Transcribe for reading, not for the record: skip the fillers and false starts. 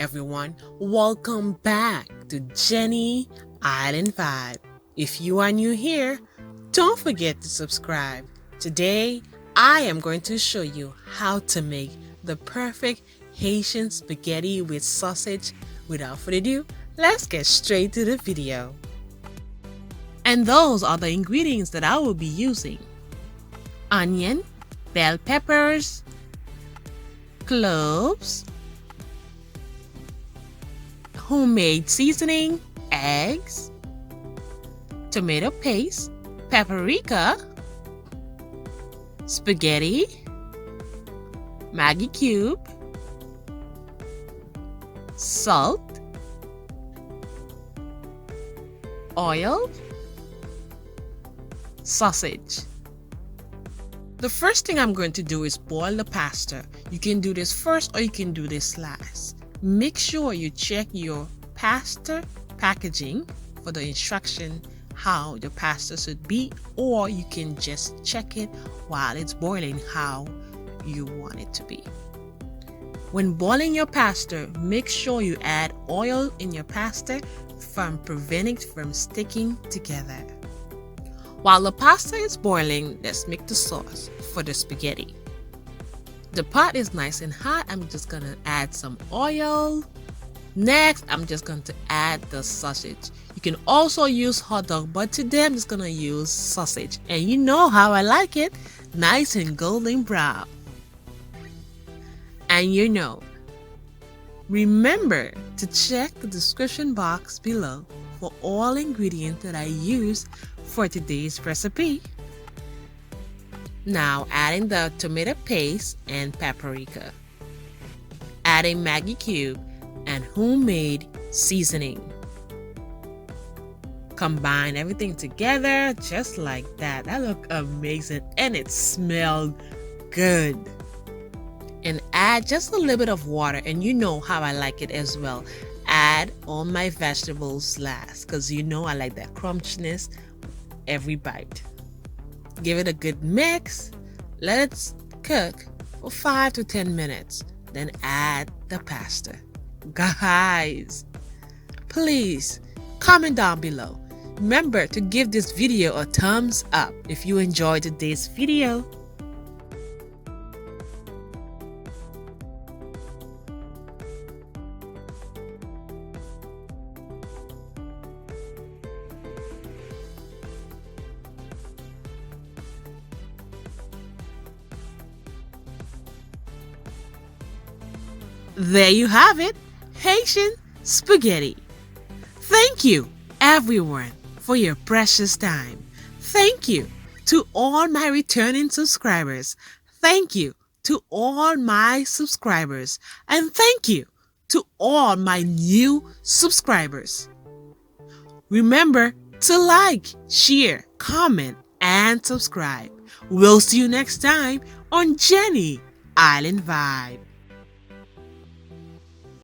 everyone, welcome back to Jenny Island Vibe. If you are new here, don't forget to subscribe. Today, I am going to show you how to make the perfect Haitian spaghetti with sausage. Without further ado, let's get straight to the video. And those are the ingredients that I will be using: onion, bell peppers, cloves, homemade seasoning, eggs, tomato paste, paprika, spaghetti, Maggie cube, salt, oil, sausage. The first thing I'm going to do is boil the pasta. You can do this first or you can do this last. Make sure you check your pasta packaging for the instruction how the pasta should be, or you can just check it while it's boiling how you want it to be. When boiling your pasta, make sure you add oil in your pasta from preventing it from sticking together. While the pasta is boiling, let's make the sauce for the spaghetti. The pot is nice and hot. I'm just going to add some oil. Next, I'm just going to add the sausage. You can also use hot dog, but today I'm just going to use sausage. And you know how I like it, nice and golden brown. And remember to check the description box below for all ingredients that I use for today's recipe. Now adding the tomato paste and paprika, adding Maggie cube and homemade seasoning. Combine everything together just like that. That looked amazing and it smelled good. And add just a little bit of water, and you know how I like it as well. Add all my vegetables last because I like that crunchiness every bite. Give it a good mix. Let it cook for 5 to 10 minutes. Then add the pasta. Guys, please comment down below. Remember to give this video a thumbs up if you enjoyed today's video. There you have it, Haitian spaghetti. Thank you, everyone, for your precious time. Thank you to all my returning subscribers. Thank you to all my subscribers. And thank you to all my new subscribers. Remember to like, share, comment, and subscribe. We'll see you next time on Jenny Island Vibe.